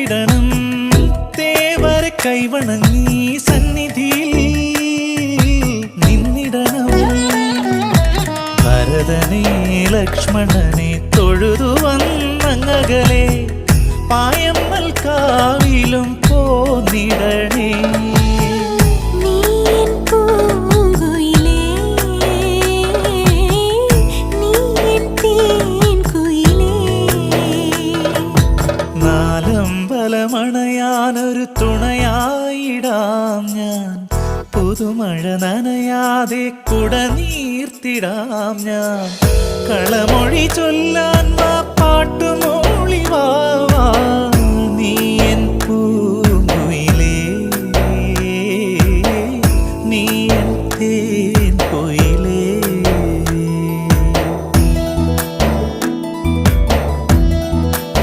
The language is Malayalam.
കാത്തിടണം തേവരെ കൈവണങ്ങി സന്നിധിയിൽ നിന്നിടണം ഭരതനെ ലക്ഷ്മണനെ തൊഴുതു വന്നങ്ങകലെ പായമ്മൽ കാവിലും പോന്നിടണേ നാലമ്പലമണയാനൊരു തുണയായിടാം ഞാൻ പുതുമഴ നനയാതെ കുടനീർത്തിടാം ഞാൻ കളമൊഴി ചൊല്ലാൻ പാട്ടുമോ